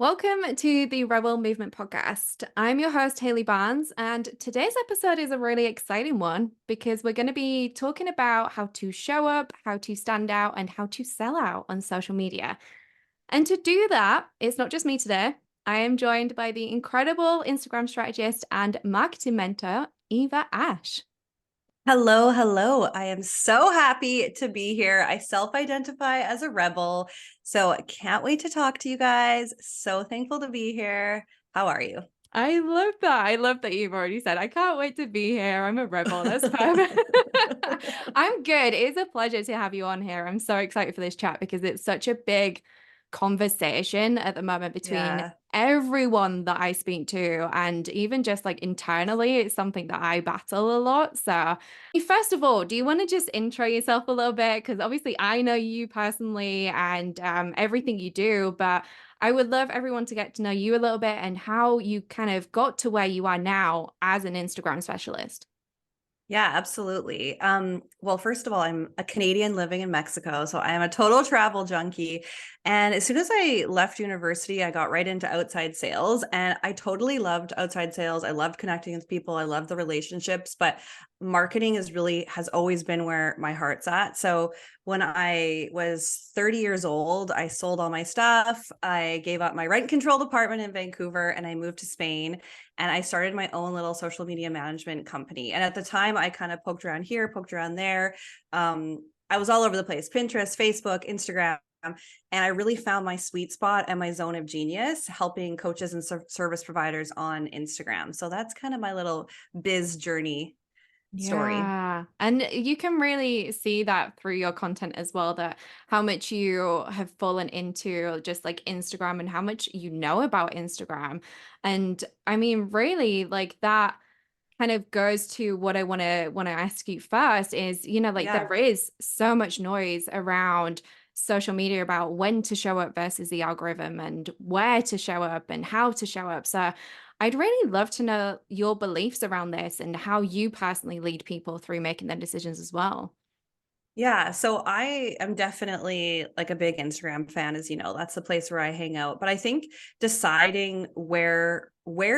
Welcome to the Rebel Movement podcast. I'm your host, Haley Barnes, and today's episode is a really exciting one because we're going to be talking about how to show up, how to stand out, and how to sell out on social media. And to do that, it's not just me today. I am joined by the incredible Instagram strategist and marketing mentor, Eva Ash. Hello, hello. I am so happy to be here. I self-identify as a rebel, so I can't wait to talk to you guys. So thankful to be here. How are you? I love that. I love that you've already said, I can't wait to be here. I'm a rebel. That's perfect. I'm good. It's a pleasure to have you on here. I'm so excited for this chat because it's such a big conversation at the moment between Yeah. everyone that I speak to. And even just like internally, it's something that I battle a lot. So, first of all, do you want to just intro yourself a little bit? Because obviously, I know you personally and everything you do, but I would love everyone to get to know you a little bit and how you kind of got to where you are now as an Instagram specialist. Yeah, absolutely. Well, first of all, I'm a Canadian living in Mexico, so I am a total travel junkie. And as soon as I left university, I got right into outside sales, and I totally loved outside sales. I loved connecting with people. I love the relationships, but marketing has always been where my heart's at. So when I was 30 years old, I sold all my stuff. I gave up my rent controlled apartment in Vancouver and I moved to Spain and I started my own little social media management company. And at the time, I kind of poked around here, poked around there. I was all over the place: Pinterest, Facebook, Instagram. And I really found my sweet spot and my zone of genius helping coaches and service providers on Instagram. So that's kind of my little biz journey story. Yeah. And you can really see that through your content as well, that how much you have fallen into just like Instagram and how much you know about Instagram. And I mean, really, like that kind of goes to what I want to ask you first is, like Yeah. there is so much noise around social media about when to show up versus the algorithm and where to show up and how to show up. So I'd really love to know your beliefs around this and how you personally lead people through making their decisions as well. Yeah, so I am definitely like a big Instagram fan, as you know. That's the place where I hang out. But I think deciding where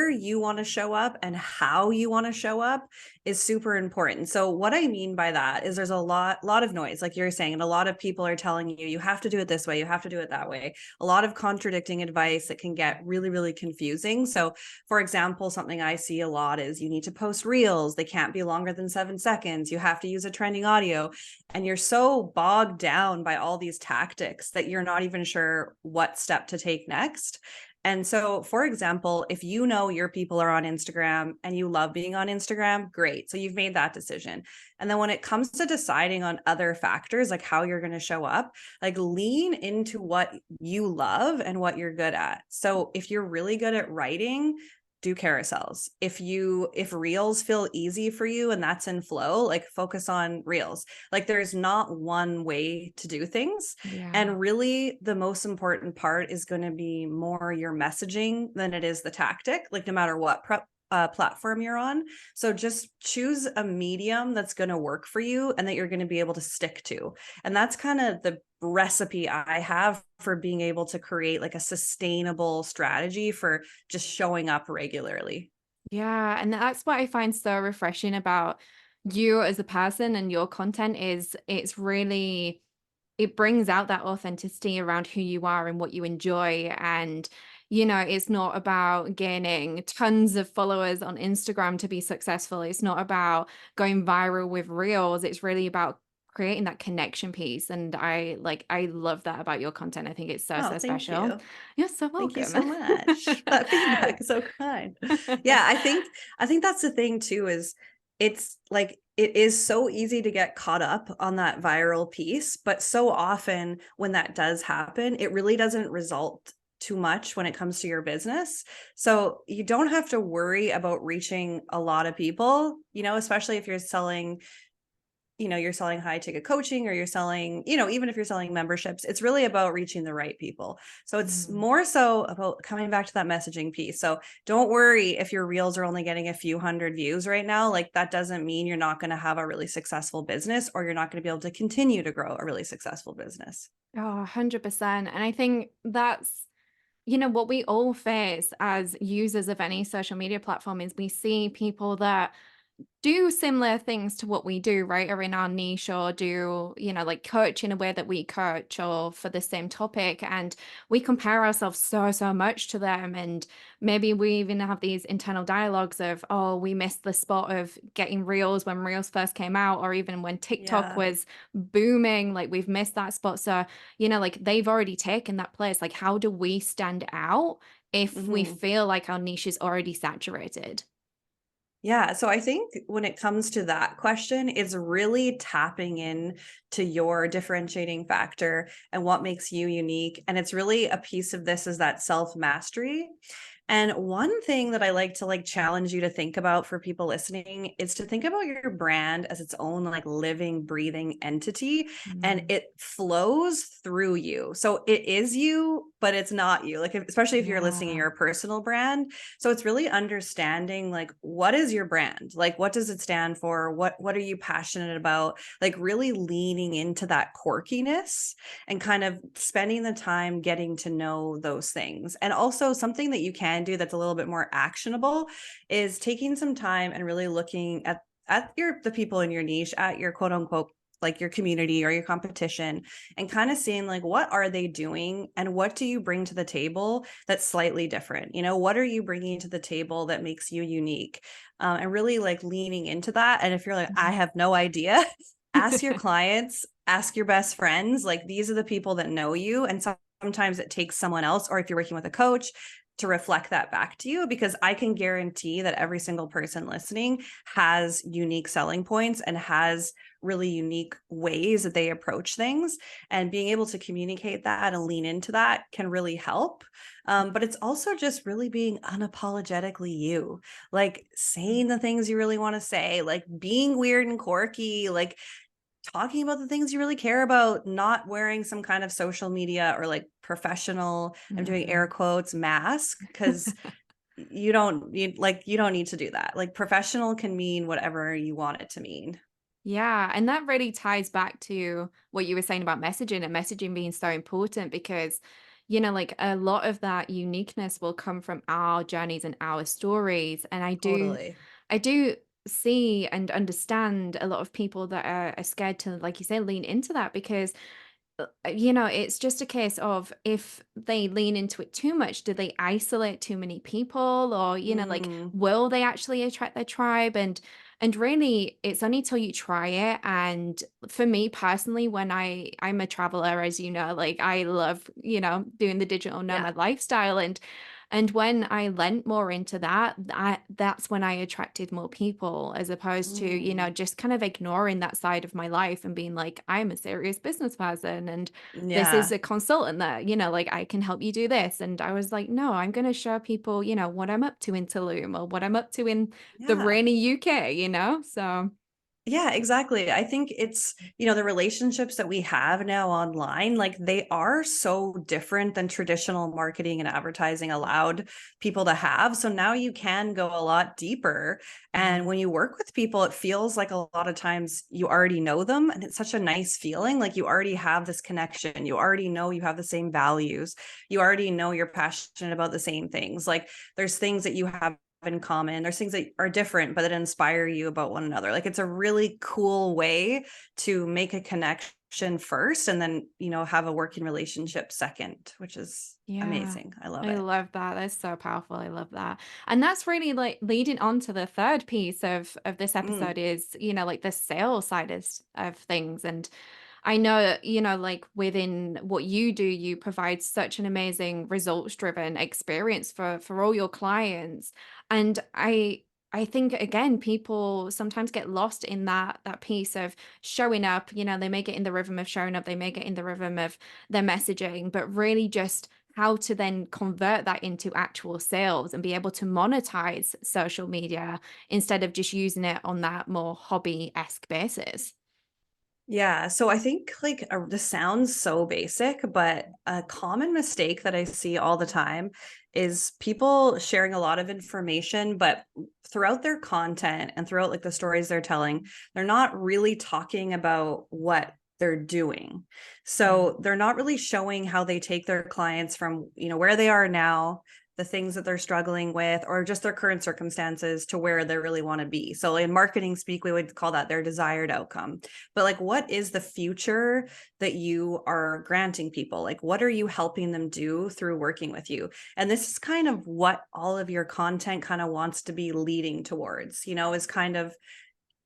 you want to show up and how you want to show up is super important. So what I mean by that is there's a lot of noise, like you're saying, and a lot of people are telling you you have to do it this way, you have to do it that way. A lot of contradicting advice that can get really, really confusing. So for example, something I see a lot is you need to post reels. They can't be longer than 7 seconds. You have to use a trending audio. And you're so bogged down by all these tactics that you're not even sure what step to take next. And so, for example, if you know your people are on Instagram and you love being on Instagram, great. So you've made that decision. And then when it comes to deciding on other factors, like how you're going to show up, like lean into what you love and what you're good at. So if you're really good at writing, do carousels. If reels feel easy for you and that's in flow, like focus on reels. Like there's not one way to do things. Yeah. And really the most important part is going to be more your messaging than it is the tactic, like no matter what platform you're on. So just choose a medium that's going to work for you and that you're going to be able to stick to. And that's kind of the recipe I have for being able to create like a sustainable strategy for just showing up regularly. Yeah, and that's what I find so refreshing about you as a person and your content is it brings out that authenticity around who you are and what you enjoy. And, it's not about gaining tons of followers on Instagram to be successful. It's not about going viral with reels. It's really about creating that connection piece. And I love that about your content. I think it's so, Oh, so thank special. you. You're so Thank you welcome. so much. That feedback is so kind. Yeah, I think that's the thing too, is it's like it is so easy to get caught up on that viral piece, but so often when that does happen, it really doesn't result too much when it comes to your business. So you don't have to worry about reaching a lot of people, especially if you're selling high ticket coaching, or you're selling, even if you're selling memberships, it's really about reaching the right people. So it's Mm. more so about coming back to that messaging piece. So don't worry if your reels are only getting a few hundred views right now. Like that doesn't mean you're not going to have a really successful business, or you're not going to be able to continue to grow a really successful business. Oh, 100%. And I think that's what we all face as users of any social media platform is we see people that do similar things to what we do, right? Or in our niche, or do, like coach in a way that we coach, or for the same topic. And we compare ourselves so, so much to them. And maybe we even have these internal dialogues of, oh, we missed the spot of getting reels when reels first came out, or even when TikTok Yeah. was booming, like we've missed that spot. So, like they've already taken that place. Like, how do we stand out if we Mhm. feel like our niche is already saturated? Yeah, so I think when it comes to that question, it's really tapping in to your differentiating factor and what makes you unique. And it's really a piece of this is that self-mastery. And one thing that I like to challenge you to think about for people listening is to think about your brand as its own living, breathing entity, and Mm, it flows through you. So it is you, but it's not you. Especially if you're listening to yeah. your personal brand, so it's really understanding what is your brand? What does it stand for? What are you passionate about? Really leaning into that quirkiness and kind of spending the time getting to know those things. And also something that you can do that's a little bit more actionable is taking some time and really looking at the people in your niche, at your quote unquote your community or your competition, and kind of seeing what are they doing and what do you bring to the table that's slightly different. What are you bringing to the table that makes you unique? And really leaning into that. And if you're I Mhm. have no idea, ask your clients, ask your best friends. These are the people that know you. And sometimes it takes someone else, or if you're working with a coach, to reflect that back to you, because I can guarantee that every single person listening has unique selling points and has really unique ways that they approach things, and being able to communicate that and lean into that can really help. But it's also just really being unapologetically you, saying the things you really want to say, being weird and quirky, talking about the things you really care about, not wearing some kind of social media or professional, I'm doing air Mhm. quotes, mask, because you don't need to do that. Professional can mean whatever you want it to mean. Yeah, and that really ties back to what you were saying about messaging, and messaging being so important because, like a lot of that uniqueness will come from our journeys and our stories. And Totally. I do see and understand a lot of people that are scared to, like you say, lean into that because it's just a case of if they lean into it too much, do they isolate too many people, or, Mm, will they actually attract their tribe? And really, it's only till you try it. And for me personally, when I'm a traveler, as you know, like I love, doing the digital yeah. nomad lifestyle. And when I lent more into that's when I attracted more people, as opposed to, Mm, just kind of ignoring that side of my life and being like, I'm a serious business person and this is yeah. a consultant that, like I can help you do this. And I was like, no, I'm going to show people, what I'm up to in Tulum, or what I'm up to in the Yeah. rainy UK. So Yeah, exactly. I think it's, the relationships that we have now online, they are so different than traditional marketing and advertising allowed people to have. So now you can go a lot deeper. And mm, when you work with people, it feels like a lot of times you already know them. And it's such a nice feeling. You already have this connection. You already know you have the same values. You already know you're passionate about the same things. There's things that you have in common. There's things that are different, but that inspire you about one another. It's a really cool way to make a connection first and then, have a working relationship second, which is yeah. amazing. I love I it. love that. That's so powerful. I love that. And that's really like leading on to the third piece of this Mm, episode is, like the sales side of things. And I know, like within what you do, you provide such an amazing results driven experience for all your clients. And I think again, people sometimes get lost in that piece of showing up. They may get in the rhythm of showing up, they may get in the rhythm of their messaging, but really just how to then convert that into actual sales and be able to monetize social media instead of just using it on that more hobby-esque basis. yeah. So I think this sounds so basic, but a common mistake that I see all the time is people sharing a lot of information, but throughout their content and throughout the stories they're telling, they're not really talking about what they're doing. Yeah. So they're not really showing how they take their clients from, where they are now, the things that they're struggling with, or just their current circumstances to where they really want to be. So in marketing speak, we would call that their desired outcome. But like, what is the future that you are granting people? Like, what are you helping them do through working with you? And this is kind of what all of your content kind of wants to be leading towards, is kind of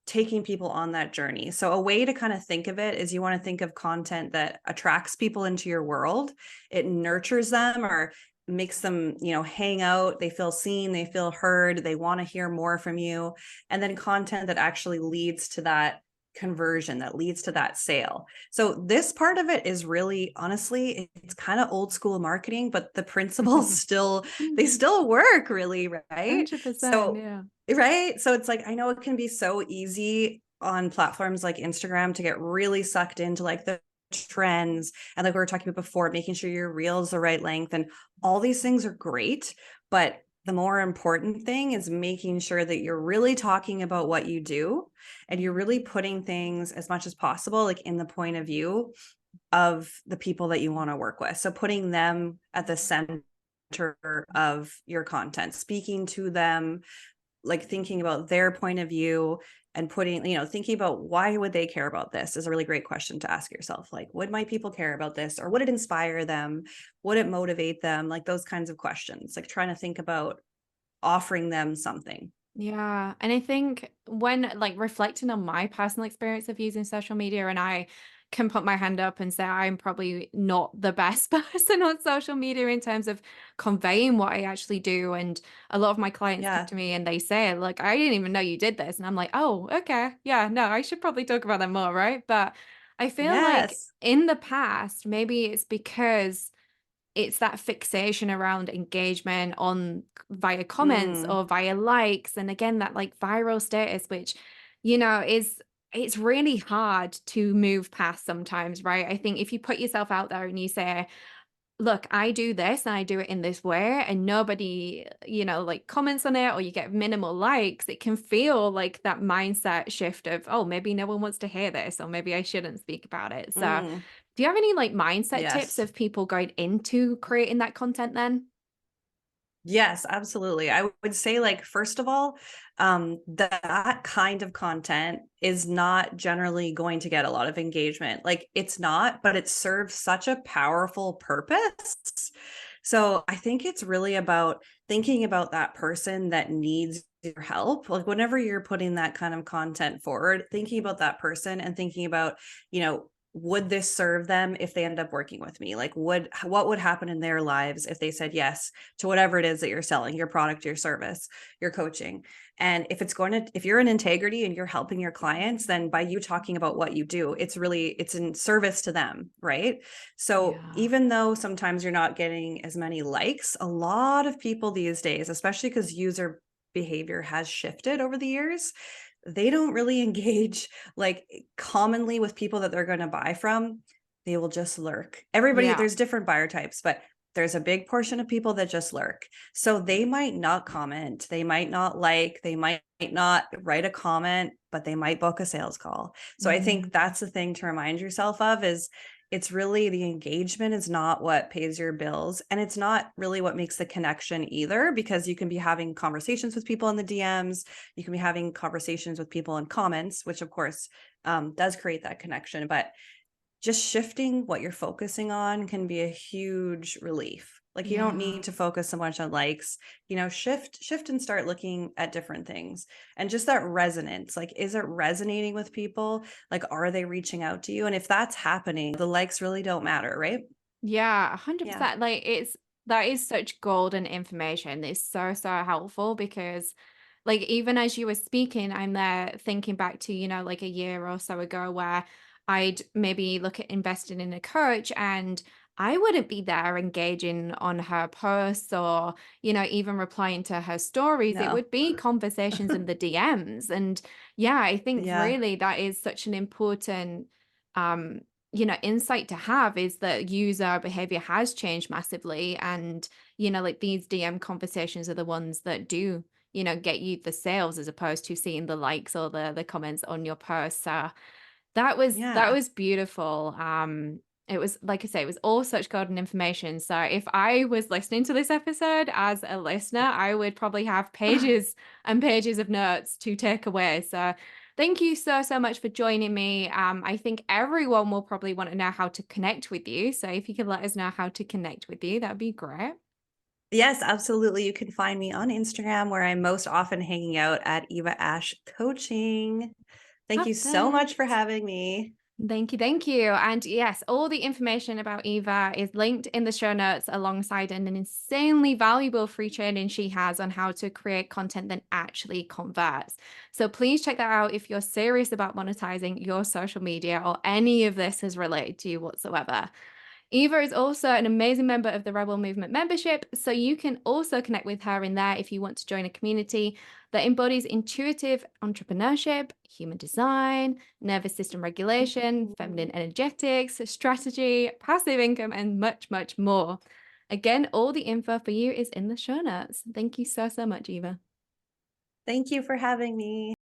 taking people on that journey. So a way to kind of think of it is you want to think of content that attracts people into your world. It nurtures them or makes them, hang out, they feel seen, they feel heard, they want to hear more from you. And then content that actually leads to that conversion, that leads to that sale. So this part of it is really, honestly, it's kind of old school marketing, but the principles they still work really, right? 100%, So yeah. right? So it's like, I know it can be so easy on platforms like Instagram to get really sucked into like the trends and like we were talking about before, making sure your reel is the right length and all these things are great. But the more important thing is making sure that you're really talking about what you do and you're really putting things as much as possible, like in the point of view of the people that you want to work with. So putting them at the center of your content, speaking to them, like thinking about their point of view and putting, thinking about why would they care about this is a really great question to ask yourself. Like, would my people care about this? Or would it inspire them? Would it motivate them? Like those kinds of questions, like trying to think about offering them something. Yeah, and I think when, like, reflecting on my personal experience of using social media, and I can put my hand up and say I'm probably not the best person on social media in terms of conveying what I actually do, and a lot of my clients come Yeah. to me and they say, "Like, I didn't even know you did this," and I'm like, "Oh, okay. Yeah, no, I should probably talk about that more," right? But I feel like Yes. in the past, maybe it's because it's that fixation around engagement on via comments Mm, or via likes, and again that like viral status, which is, it's really hard to move past sometimes, right? I think if you put yourself out there and you say, look, I do this and I do it in this way, and nobody, like comments on it, or you get minimal likes, it can feel like that mindset shift of, oh, maybe no one wants to hear this, or maybe I shouldn't speak about it. So mm. do you have any like mindset tips Yes. of people going into creating that content then? Yes, absolutely. I would say, like, first of all, that kind of content is not generally going to get a lot of engagement. Like, it's not, but it serves such a powerful purpose. So I think it's really about thinking about that person that needs your help. Like, whenever you're putting that kind of content forward, thinking about that person and thinking about, would this serve them if they ended up working with me? Like, what would happen in their lives if they said yes to whatever it is that you're selling, your product, your service, your coaching? And if you're in integrity and you're helping your clients, then by you talking about what you do, it's in service to them, right? So Yeah. even though sometimes you're not getting as many likes, a lot of people these days, especially because user behavior has shifted over the years, they don't really engage like commonly with people that they're going to buy from. They will just lurk. Everybody, Yeah. there's different buyer types, but there's a big portion of people that just lurk. So they might not comment, they might not like, they might not write a comment, but they might book a sales call. So I think Mm, that's the thing to remind yourself of is it's really the engagement is not what pays your bills. And it's not really what makes the connection either, because you can be having conversations with people in the DMs. You can be having conversations with people in comments, which of course does create that connection. But just shifting what you're focusing on can be a huge relief. Like you don't yeah. need to focus so much on likes, shift and start looking at different things. And just that resonance, like is it resonating with people? Like are they reaching out to you? And if that's happening, the likes really don't matter, right? Yeah, Yeah. 100%. Like that is such golden information. It's so, so helpful because like even as you were speaking, I'm there thinking back to, like a year or so ago where I'd maybe look at investing in a coach, and I wouldn't be there engaging on her posts or, even replying to her stories. It No. would be conversations in the DMs. And yeah, I think Yeah. really that is such an important um insight to have, is that user behavior has changed massively. And, like these DM conversations are the ones that do, get you the sales as opposed to seeing the likes or the comments on your post. So Yeah. that was beautiful. It was like I say, it was all such golden information. So if I was listening to this episode as a listener, I would probably have pages and pages of notes to take away. So thank you so, so much for joining me. I think everyone will probably want to know how to connect with you. So if you could let us know how to connect with you, that'd be great. Yes, absolutely. You can find me on Instagram where I'm most often hanging out at Eva Ash Coaching. Thank you so much for Perfect. having me. Thank you. Thank you. And yes, all the information about Eva is linked in the show notes alongside an insanely valuable free training she has on how to create content that actually converts. So please check that out if you're serious about monetizing your social media or any of this is related to you whatsoever. Eva is also an amazing member of the Rebel Movement membership, so you can also connect with her in there if you want to join a community that embodies intuitive entrepreneurship, human design, nervous system regulation, feminine energetics, strategy, passive income, and much, much more. Again, all the info for you is in the show notes. Thank you so, so much, Eva. Thank you for having me.